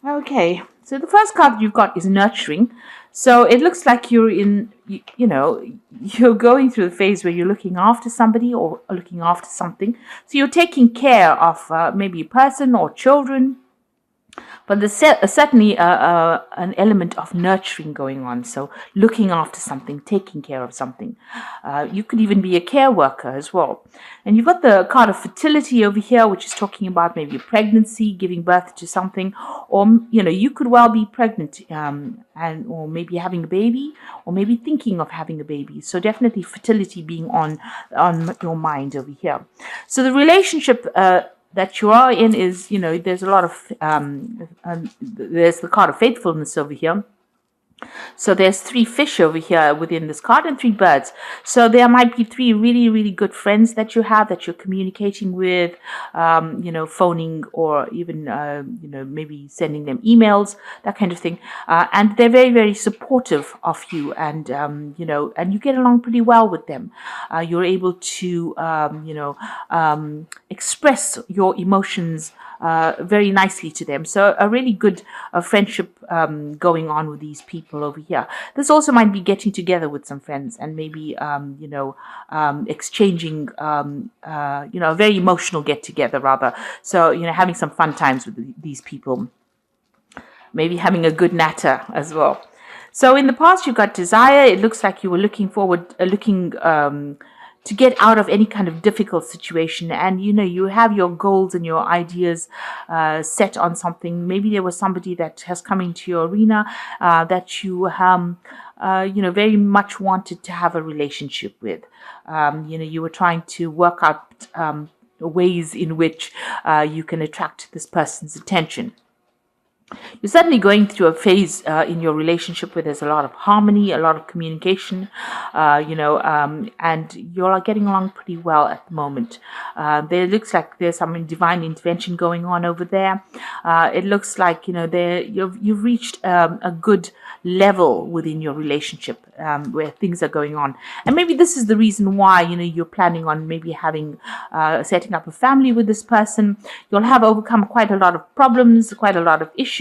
Okay, so the first card you've got is nurturing. So it looks like you're you're going through the phase where you're looking after somebody or looking after something. So you're taking care of maybe a person or children, but there's certainly an element of nurturing going on. So looking after something, taking care of something. You could even be a care worker as well. And you've got the card of fertility over here, which is talking about maybe a pregnancy, giving birth to something, or you could well be pregnant, and or maybe having a baby, or maybe thinking of having a baby. So definitely fertility being on your mind over here. So the relationship that you are in is, there's a lot of there's the card of faithfulness over here. So there's three fish over here within this card and three birds. So there might be three really, really good friends that you have that you're communicating with, phoning or even, maybe sending them emails, that kind of thing. And they're very, very supportive of you, and you get along pretty well with them. You're able to, express your emotions very nicely to them. So a really good friendship going on with these people over here. This also might be getting together with some friends and maybe exchanging a very emotional get together rather. So having some fun times with these people. Maybe having a good natter as well. So in the past, you got desire. It looks like you were looking to get out of any kind of difficult situation, and you have your goals and your ideas set on something. Maybe there was somebody that has come into your arena that you very much wanted to have a relationship with. You were trying to work out ways in which you can attract this person's attention. You're certainly going through a phase in your relationship where there's a lot of harmony, a lot of communication, and you're getting along pretty well at the moment. There looks like there's some divine intervention going on over there. It looks like you've reached a good level within your relationship where things are going on, and maybe this is the reason why you're planning on maybe having setting up a family with this person. You'll have overcome quite a lot of problems, quite a lot of issues,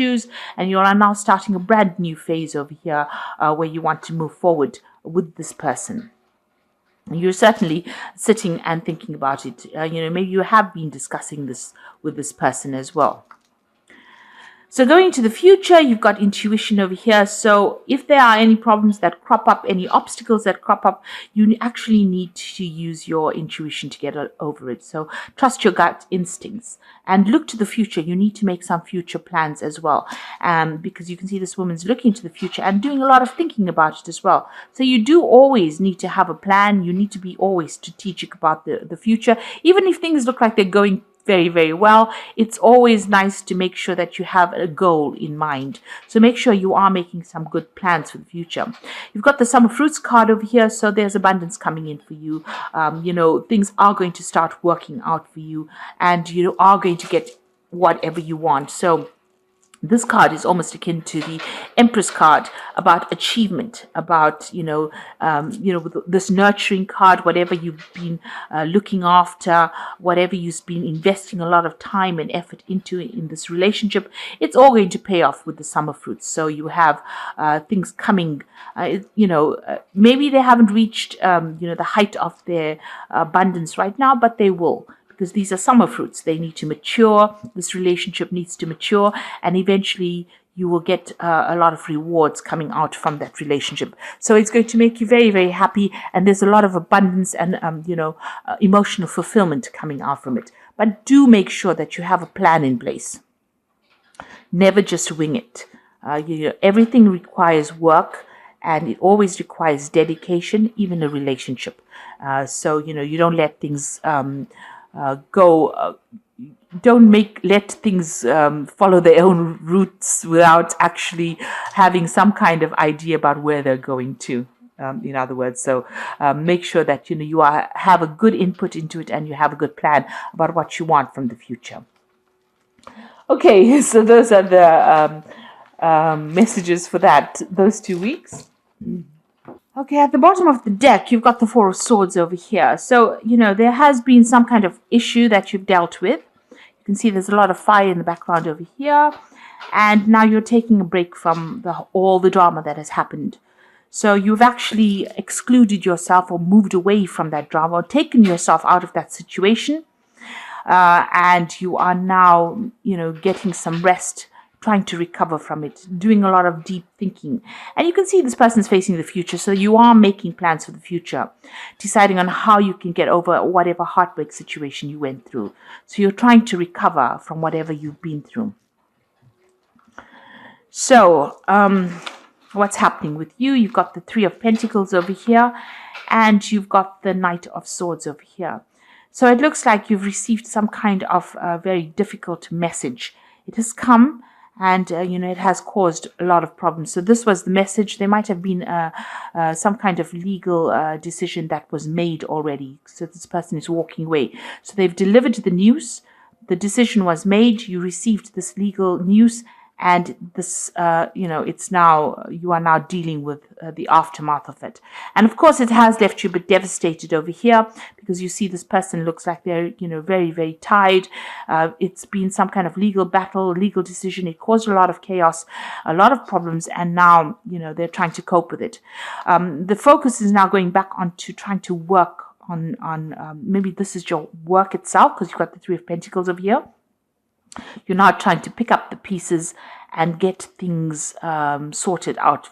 and you are now starting a brand new phase over here where you want to move forward with this person. You're certainly sitting and thinking about it. Maybe you have been discussing this with this person as well. So going into the future, you've got intuition over here. So if there are any problems that crop up, any obstacles that crop up, you actually need to use your intuition to get over it. So trust your gut instincts and look to the future. You need to make some future plans as well, because you can see this woman's looking to the future and doing a lot of thinking about it as well. So you do always need to have a plan. You need to be always strategic about the future. Even if things look like they're going very, very well, it's always nice to make sure that you have a goal in mind. So make sure you are making some good plans for the future. You've got the summer fruits card over here, so there's abundance coming in for you. Things are going to start working out for you, and you are going to get whatever you want. So this card is almost akin to the Empress card, about achievement, about this nurturing card. Whatever you've been looking after, whatever you've been investing a lot of time and effort into in this relationship, it's all going to pay off with the summer fruits. So you have things coming. Maybe they haven't reached the height of their abundance right now, but they will, because these are summer fruits. They need to mature. This relationship needs to mature, and eventually you will get a lot of rewards coming out from that relationship. So it's going to make you very, very happy, and there's a lot of abundance and emotional fulfillment coming out from it. But do make sure that you have a plan in place. Never just wing it. Everything requires work, and it always requires dedication, even a relationship. So you don't let things don't let things follow their own routes without actually having some kind of idea about where they're going to. In other words, so make sure that you have a good input into it, and you have a good plan about what you want from the future. Okay, so those are the messages for those 2 weeks. Okay, at the bottom of the deck, you've got the Four of Swords over here. So, there has been some kind of issue that you've dealt with. You can see there's a lot of fire in the background over here. and now you're taking a break from all the drama that has happened. So you've actually excluded yourself or moved away from that drama or taken yourself out of that situation. And you are now, getting some rest, trying to recover from it, doing a lot of deep thinking. And you can see this person's facing the future. So you are making plans for the future, deciding on how you can get over whatever heartbreak situation you went through. So you're trying to recover from whatever you've been through. So, what's happening with you? You've got the Three of Pentacles over here, and you've got the Knight of Swords over here. So it looks like you've received some kind of very difficult message. It has come, and it has caused a lot of problems. So this was the message. There might have been some kind of legal decision that was made already. So this person is walking away. So they've delivered the news. The decision was made. You received this legal news. And this, it's now, you are now dealing with the aftermath of it. And of course, it has left you a bit devastated over here, because you see this person looks like they're, very, very tired. It's been some kind of legal battle, legal decision. It caused a lot of chaos, a lot of problems. And now, they're trying to cope with it. The focus is now going back onto trying to work on maybe this is your work itself, because you've got the Three of Pentacles over here. You're now trying to pick up the pieces and get things sorted out.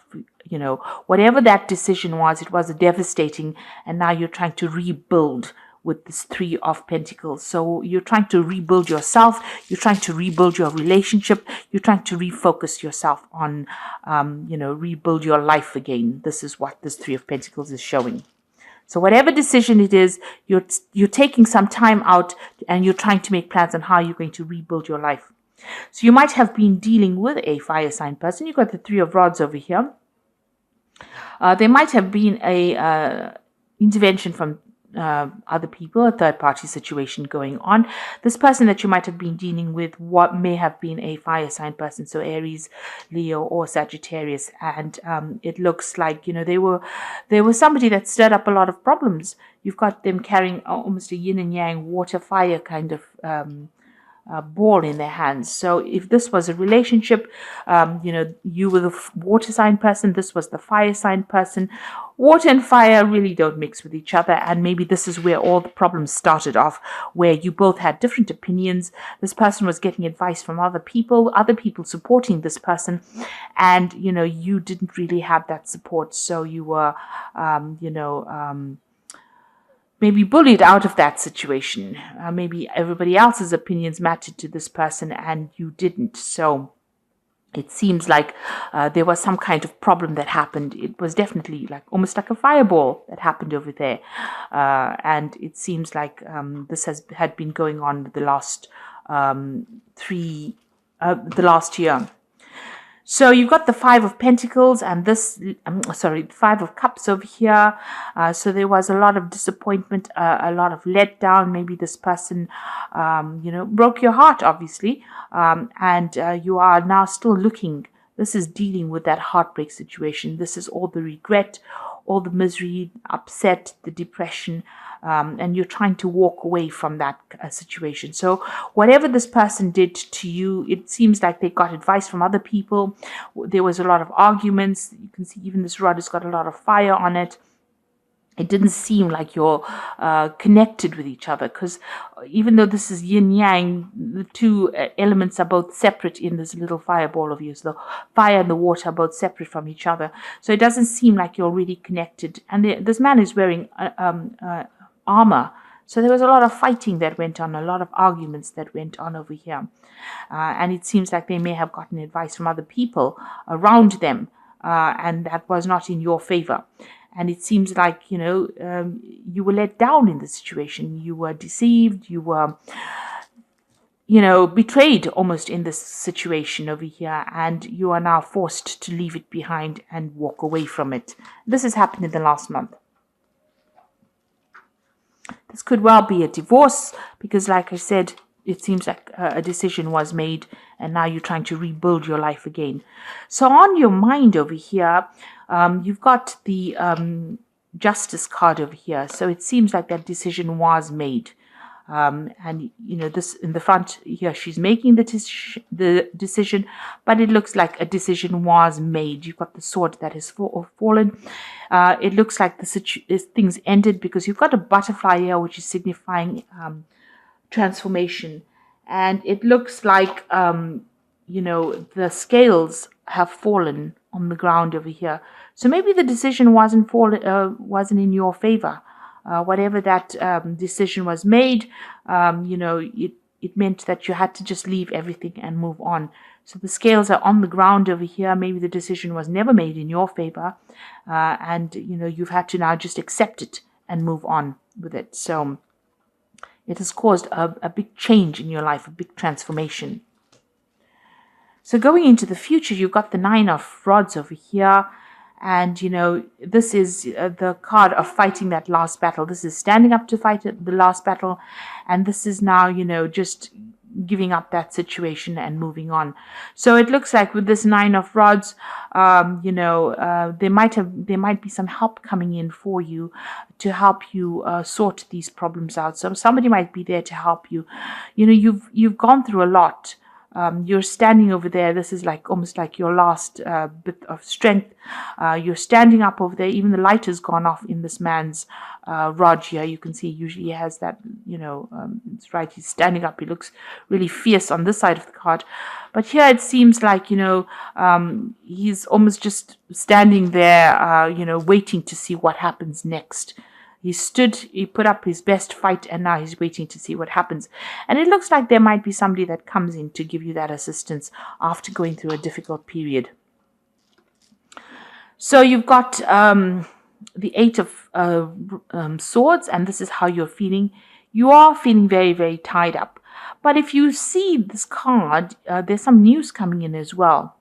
Whatever that decision was, it was devastating, and now you're trying to rebuild with this Three of Pentacles. So you're trying to rebuild yourself. You're trying to rebuild your relationship. You're trying to refocus yourself on, rebuild your life again. This is what this Three of Pentacles is showing. So whatever decision it is, you're taking some time out, and you're trying to make plans on how you're going to rebuild your life. So you might have been dealing with a fire sign person. You've got the Three of Rods over here. There might have been a intervention from other people, a third-party situation going on. This person that you might have been dealing with, what may have been a fire sign person, so Aries, Leo, or Sagittarius, and it looks like they were somebody that stirred up a lot of problems. You've got them carrying almost a yin and yang, water, fire kind of ball in their hands. So if this was a relationship, you were the water sign person, this was the fire sign person. Water and fire really don't mix with each other, and maybe this is where all the problems started off, where you both had different opinions. This person was getting advice from other people supporting this person, and you didn't really have that support. So you were maybe bullied out of that situation. Maybe everybody else's opinions mattered to this person and you didn't. So it seems like there was some kind of problem that happened. It was definitely almost like a fireball that happened over there. And it seems like this had been going on the last year. So you've got the Five of Pentacles and Five of Cups over here. So there was a lot of disappointment, a lot of letdown. Maybe this person, broke your heart, obviously. And you are now still looking. This is dealing with that heartbreak situation. This is all the regret, all the misery, upset, the depression. And you're trying to walk away from that situation. So whatever this person did to you, it seems like they got advice from other people. There was a lot of arguments. You can see even this rod has got a lot of fire on it. It didn't seem like you're connected with each other, because even though this is yin yang, the two elements are both separate in this little fireball of yours. The fire and the water are both separate from each other. So it doesn't seem like you're really connected. And this man is wearing armor. So there was a lot of fighting that went on, a lot of arguments that went on over here. And it seems like they may have gotten advice from other people around them, and that was not in your favor. And it seems like, you were let down in the situation. You were deceived. You were, betrayed almost in this situation over here. And you are now forced to leave it behind and walk away from it. This has happened in the last month. This could well be a divorce, because like I said, it seems like a decision was made and now you're trying to rebuild your life again. So on your mind over here, you've got the Justice card over here. So it seems like that decision was made. And this in the front here, she's making the decision, but it looks like a decision was made. You've got the sword that has fallen. It looks like things ended, because you've got a butterfly here, which is signifying transformation. And it looks like the scales have fallen on the ground over here. So maybe the decision wasn't in your favor. Whatever that decision was made, it meant that you had to just leave everything and move on. So the scales are on the ground over here. Maybe the decision was never made in your favor, and you've had to now just accept it and move on with it. So it has caused a big change in your life, a big transformation. So going into the future, you've got the 9 of Rods over here. And, this is the card of fighting that last battle. This is standing up to fight the last battle. And this is now, just giving up that situation and moving on. So it looks like with this 9 of Rods, there might be some help coming in for you to help you sort these problems out. So somebody might be there to help you. You've gone through a lot. You're standing over there. This is almost like your last bit of strength. You're standing up over there. Even the light has gone off in this man's rod here. You can see usually he has that, it's right. He's standing up. He looks really fierce on this side of the card. But here it seems like, he's almost just standing there, waiting to see what happens next. He put up his best fight, and now he's waiting to see what happens. And it looks like there might be somebody that comes in to give you that assistance after going through a difficult period. So you've got the 8 of Swords, and this is how you're feeling. You are feeling very, very tied up. But if you see this card, there's some news coming in as well.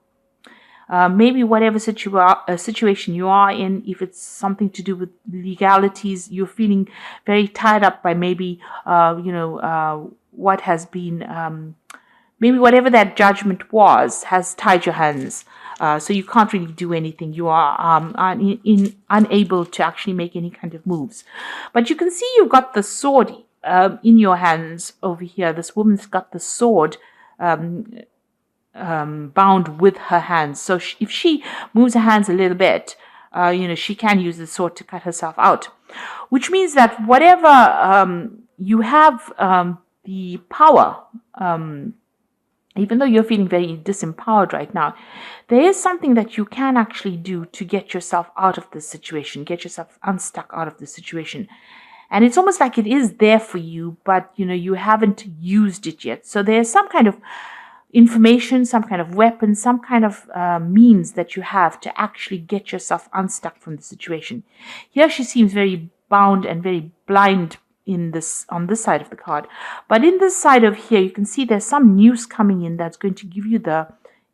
Maybe whatever situation you are in, if it's something to do with legalities, you're feeling very tied up by maybe, what has been, maybe whatever that judgment was has tied your hands. So you can't really do anything. You are unable to actually make any kind of moves. But you can see you've got the sword in your hands over here. This woman's got the sword bound with her hands. So if she moves her hands a little bit, she can use the sword to cut herself out. Which means that whatever you have the power, even though you're feeling very disempowered right now, there is something that you can actually do to get yourself out of this situation, get yourself unstuck out of this situation. And it's almost like it is there for you, but you haven't used it yet. So there's some kind of information, some kind of weapon, some kind of means that you have to actually get yourself unstuck from the situation. Here she seems very bound and very blind on this side of the card. But in this side of here, you can see there's some news coming in that's going to give you the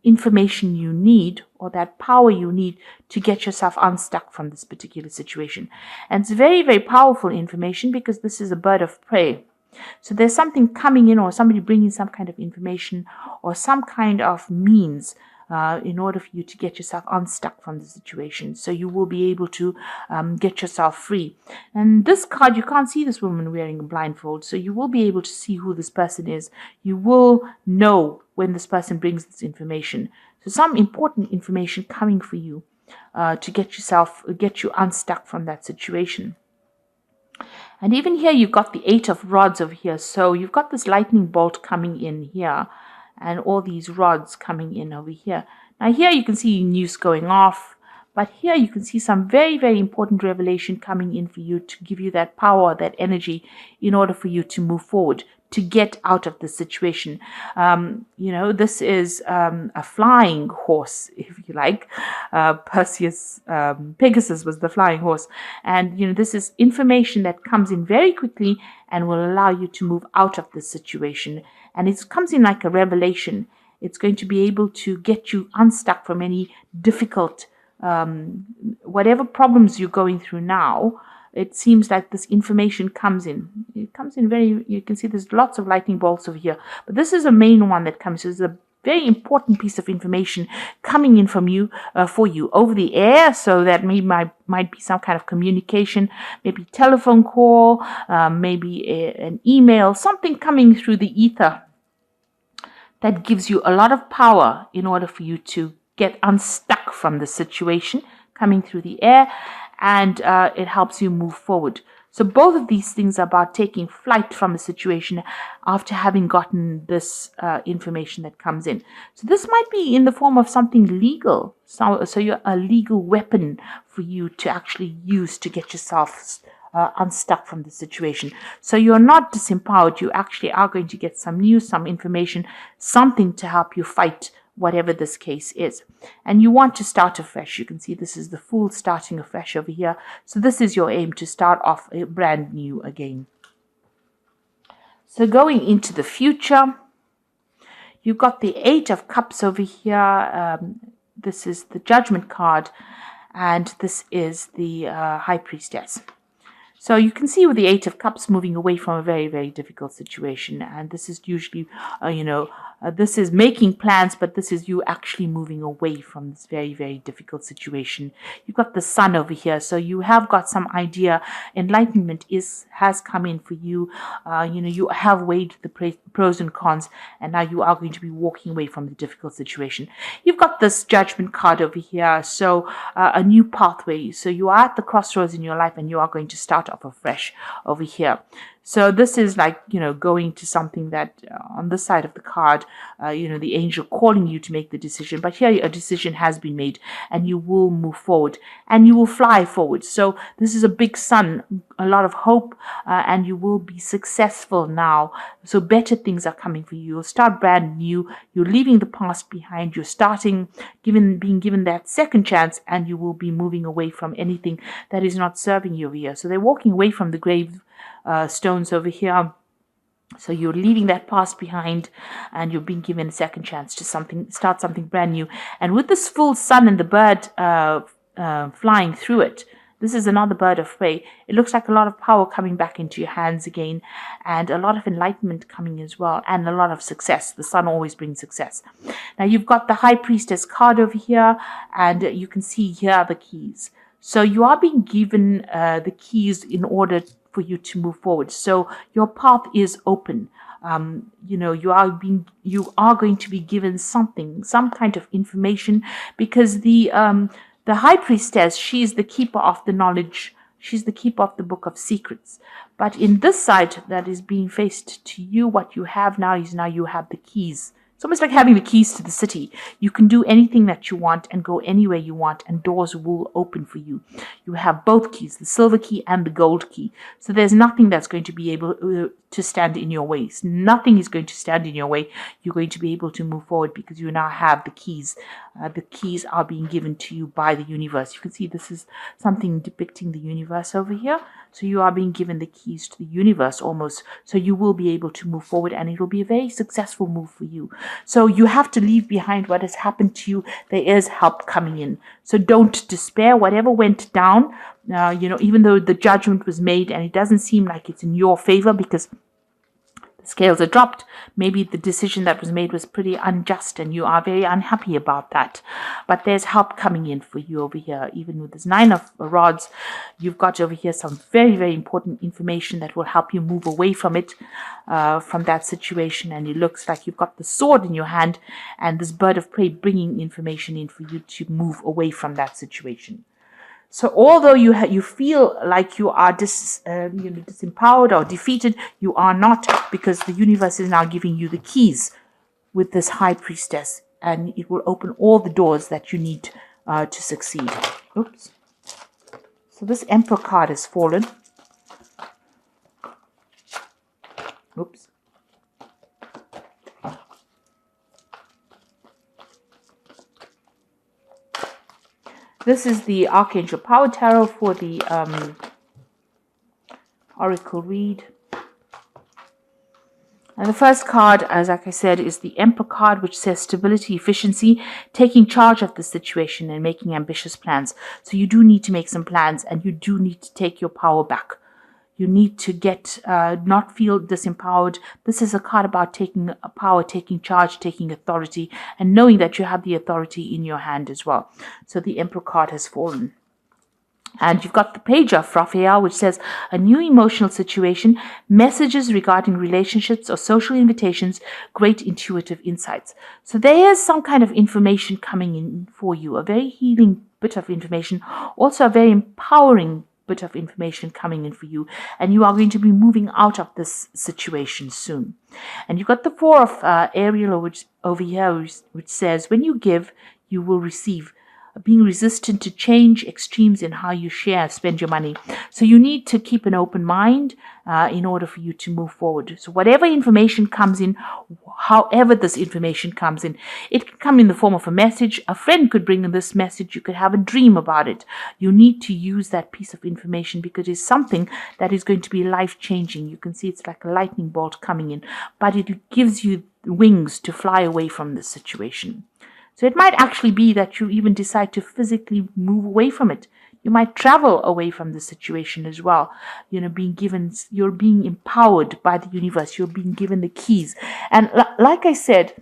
information you need, or that power you need to get yourself unstuck from this particular situation. And it's very, very powerful information, because this is a bird of prey. So there's something coming in, or somebody bringing some kind of information or some kind of means in order for you to get yourself unstuck from the situation. So you will be able to get yourself free. And this card, you can't see this woman wearing a blindfold, so you will be able to see who this person is. You will know when this person brings this information. So some important information coming for you to get you unstuck from that situation. And even here, you've got the 8 of Rods over here. So you've got this lightning bolt coming in here, and all these rods coming in over here. Now here you can see news going off, but here you can see some very, very important revelation coming in for you to give you that power, that energy, in order for you to move forward, to get out of the situation. This is a flying horse, if you like. Pegasus was the flying horse. And, this is information that comes in very quickly and will allow you to move out of the situation. And it comes in like a revelation. It's going to be able to get you unstuck from any difficult, whatever problems you're going through now. It seems like this information comes in. It comes in you can see there's lots of lightning bolts over here. But this is a main one that comes. It's a very important piece of information coming in from you for you over the air. So that might be some kind of communication, maybe telephone call, maybe an email, something coming through the ether that gives you a lot of power in order for you to get unstuck from the situation coming through the air, and it helps you move forward. So both of these things are about taking flight from a situation after having gotten this information that comes in. So this might be in the form of something legal. So you're a legal weapon for you to actually use to get yourself unstuck from the situation. So you're not disempowered. You actually are going to get some news, some information, something to help you fight whatever this case is. And you want to start afresh. You can see this is the Fool starting afresh over here. So this is your aim, to start off brand new again. So going into the future, you've got the Eight of Cups over here. This is the Judgment card, and this is the High Priestess. So you can see with the Eight of Cups moving away from a very, very difficult situation. And this is usually, this is making plans, but this is you actually moving away from this very, very difficult situation. You've got the Sun over here. So you have got some idea. Enlightenment has come in for you. You have weighed the pros and cons, and now you are going to be walking away from the difficult situation. You've got this Judgment card over here. So a new pathway. So you are at the crossroads in your life, and you are going to start off afresh over here. So this is like, going to something that on this side of the card, the angel calling you to make the decision. But here a decision has been made, and you will move forward and you will fly forward. So this is a big sun, a lot of hope, and you will be successful now. So better things are coming for you. You'll start brand new. You're leaving the past behind. You're starting, being given that second chance, and you will be moving away from anything that is not serving you over here. So they're walking away from the grave stones over here. So you're leaving that past behind, and you're being given a second chance to start something brand new. And with this full sun and the bird flying through it, this is another bird of prey. It looks like a lot of power coming back into your hands again, and a lot of enlightenment coming as well, and a lot of success. The sun always brings success. Now you've got the High Priestess card over here, and you can see here are the keys. So you are being given the keys in order for you to move forward. So your path is open. You are going to be given some kind of information, because the High Priestess, she is the keeper of the knowledge. She's the keeper of the book of secrets. But in this side that is being faced to you, what you have now is you have the keys. It's almost like having the keys to the city. You can do anything that you want and go anywhere you want, and doors will open for you. You have both keys, the silver key and the gold key. So there's nothing that's going to be able to stand in your way. Nothing is going to stand in your way. You're going to be able to move forward because you now have the keys. The keys are being given to you by the universe. You can see this is something depicting the universe over here. So you are being given the keys to the universe almost. So you will be able to move forward, and it will be a very successful move for you. So you have to leave behind what has happened to you. There is help coming in. So don't despair. Whatever went down, even though the judgment was made and it doesn't seem like it's in your favor because the scales are dropped, maybe the decision that was made was pretty unjust and you are very unhappy about that. But there's help coming in for you over here. Even with this Nine of Rods, you've got over here some very, very important information that will help you move away from it, from that situation. And it looks like you've got the sword in your hand and this bird of prey bringing information in for you to move away from that situation. So although you feel like you are disempowered or defeated, you are not, because the universe is now giving you the keys with this High Priestess, and it will open all the doors that you need to succeed. Oops. So this Emperor card has fallen. Oops. This is the Archangel Power Tarot for the Oracle read. And the first card, as like I said, is the Emperor card, which says stability, efficiency, taking charge of the situation and making ambitious plans. So you do need to make some plans, and you do need to take your power back. You need to not feel disempowered. This is a card about taking power, taking charge, taking authority, and knowing that you have the authority in your hand as well. So the Emperor card has fallen. And you've got the Page of Raphael, which says a new emotional situation, messages regarding relationships or social invitations, great intuitive insights. So there is some kind of information coming in for you, a very healing bit of information, also a very empowering bit of information coming in for you. And you are going to be moving out of this situation soon. And you've got the Four of Ariel over here, which says, when you give, you will receive. Being resistant to change, extremes in how you share, spend your money. So you need to keep an open mind in order for you to move forward. So whatever information comes in, however this information comes in, it can come in the form of a message. A friend could bring in this message. You could have a dream about it. You need to use that piece of information because it's something that is going to be life-changing. You can see it's like a lightning bolt coming in, but it gives you wings to fly away from this situation. So it might actually be that you even decide to physically move away from it. You might travel away from the situation as well. You're being empowered by the universe. You're being given the keys. And like I said,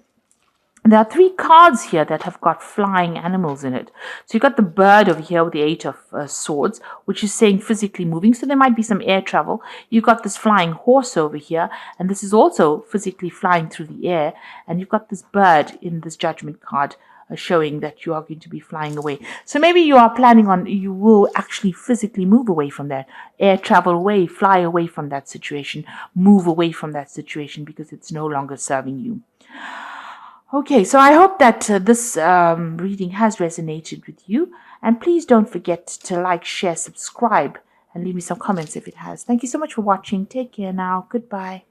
there are 3 cards here that have got flying animals in it. So you've got the bird over here with the 8 of swords, which is saying physically moving. So there might be some air travel. You've got this flying horse over here, and this is also physically flying through the air. And you've got this bird in this judgment card showing that you are going to be flying away. So maybe you are planning on, you will actually physically move away from that. Air travel away, fly away from that situation, move away from that situation because it's no longer serving you. Okay, so I hope that this reading has resonated with you. And please don't forget to like, share, subscribe, and leave me some comments if it has. Thank you so much for watching. Take care now. Goodbye.